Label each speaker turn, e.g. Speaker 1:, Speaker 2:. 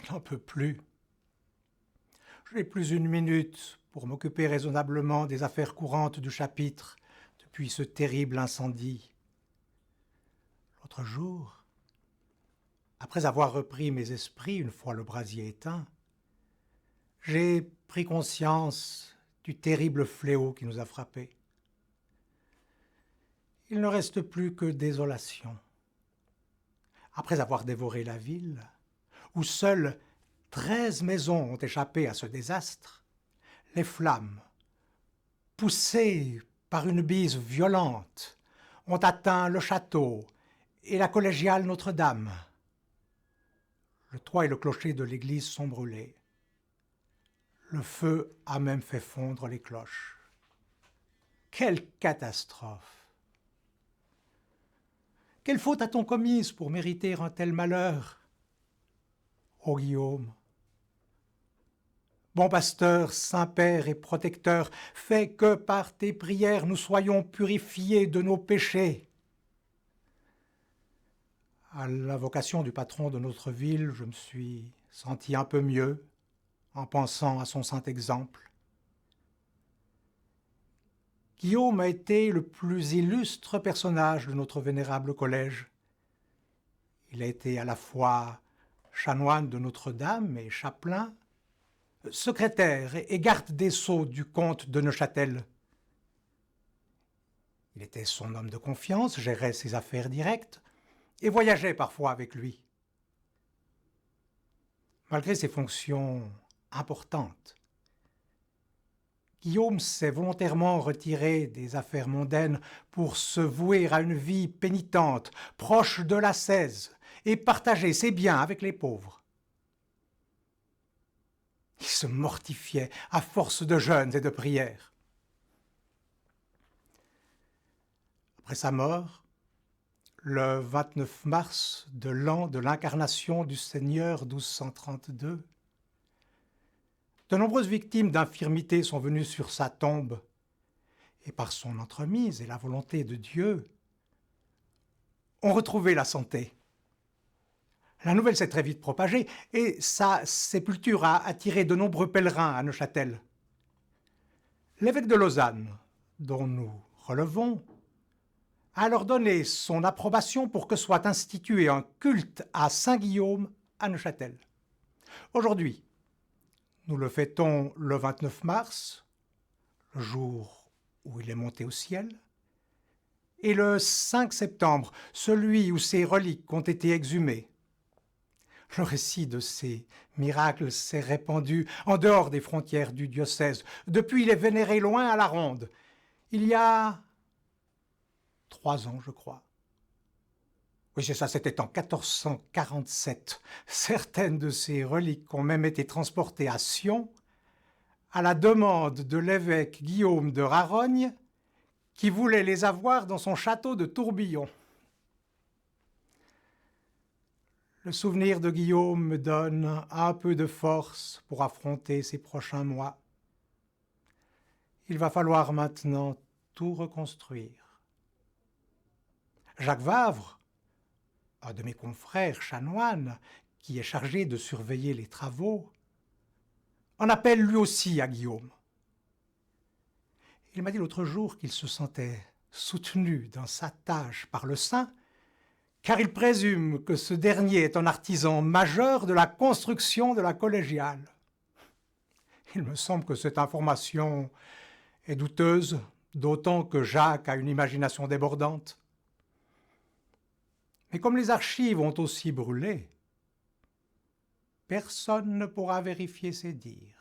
Speaker 1: Je n'en peux plus. Je n'ai plus une minute pour m'occuper raisonnablement des affaires courantes du chapitre depuis ce terrible incendie. L'autre jour, après avoir repris mes esprits une fois le brasier éteint, j'ai pris conscience du terrible fléau qui nous a frappés. Il ne reste plus que désolation. Après avoir dévoré la ville, où seules 13 maisons ont échappé à ce désastre, les flammes, poussées par une bise violente, ont atteint le château et la collégiale Notre-Dame. Le toit et le clocher de l'église sont brûlés. Le feu a même fait fondre les cloches. Quelle catastrophe! Quelle faute a-t-on commise pour mériter un tel malheur? Ô Guillaume, bon pasteur, Saint-Père et protecteur, fais que par tes prières nous soyons purifiés de nos péchés. À l'invocation du patron de notre ville, je me suis senti un peu mieux en pensant à son saint exemple. Guillaume a été le plus illustre personnage de notre vénérable collège. Il a été à la fois chanoine de Notre-Dame et chapelain, secrétaire et garde des sceaux du comte de Neuchâtel. Il était son homme de confiance, gérait ses affaires directes et voyageait parfois avec lui. Malgré ses fonctions importantes, Guillaume s'est volontairement retiré des affaires mondaines pour se vouer à une vie pénitente, proche de l'ascèse, et partager ses biens avec les pauvres. Il se mortifiait à force de jeûnes et de prières. Après sa mort, le 29 mars de l'an de l'incarnation du Seigneur 1232, de nombreuses victimes d'infirmité sont venues sur sa tombe, et par son entremise et la volonté de Dieu, ont retrouvé la santé. La nouvelle s'est très vite propagée, et sa sépulture a attiré de nombreux pèlerins à Neuchâtel. L'évêque de Lausanne, dont nous relevons, a alors donné son approbation pour que soit institué un culte à Saint-Guillaume à Neuchâtel. Aujourd'hui, nous le fêtons le 29 mars, le jour où il est monté au ciel, et le 5 septembre, celui où ses reliques ont été exhumées. Le récit de ces miracles s'est répandu en dehors des frontières du diocèse. Depuis, il est vénéré loin à la ronde. Il y a 3 ans, je crois. Oui, c'est ça, c'était en 1447. Certaines de ces reliques ont même été transportées à Sion, à la demande de l'évêque Guillaume de Rarogne, qui voulait les avoir dans son château de Tourbillon. Le souvenir de Guillaume me donne un peu de force pour affronter ces prochains mois. Il va falloir maintenant tout reconstruire. Jacques Vavre, un de mes confrères chanoines, qui est chargé de surveiller les travaux, en appelle lui aussi à Guillaume. Il m'a dit l'autre jour qu'il se sentait soutenu dans sa tâche par le saint, car il présume que ce dernier est un artisan majeur de la construction de la collégiale. Il me semble que cette information est douteuse, d'autant que Jacques a une imagination débordante. Mais comme les archives ont aussi brûlé, personne ne pourra vérifier ces dires.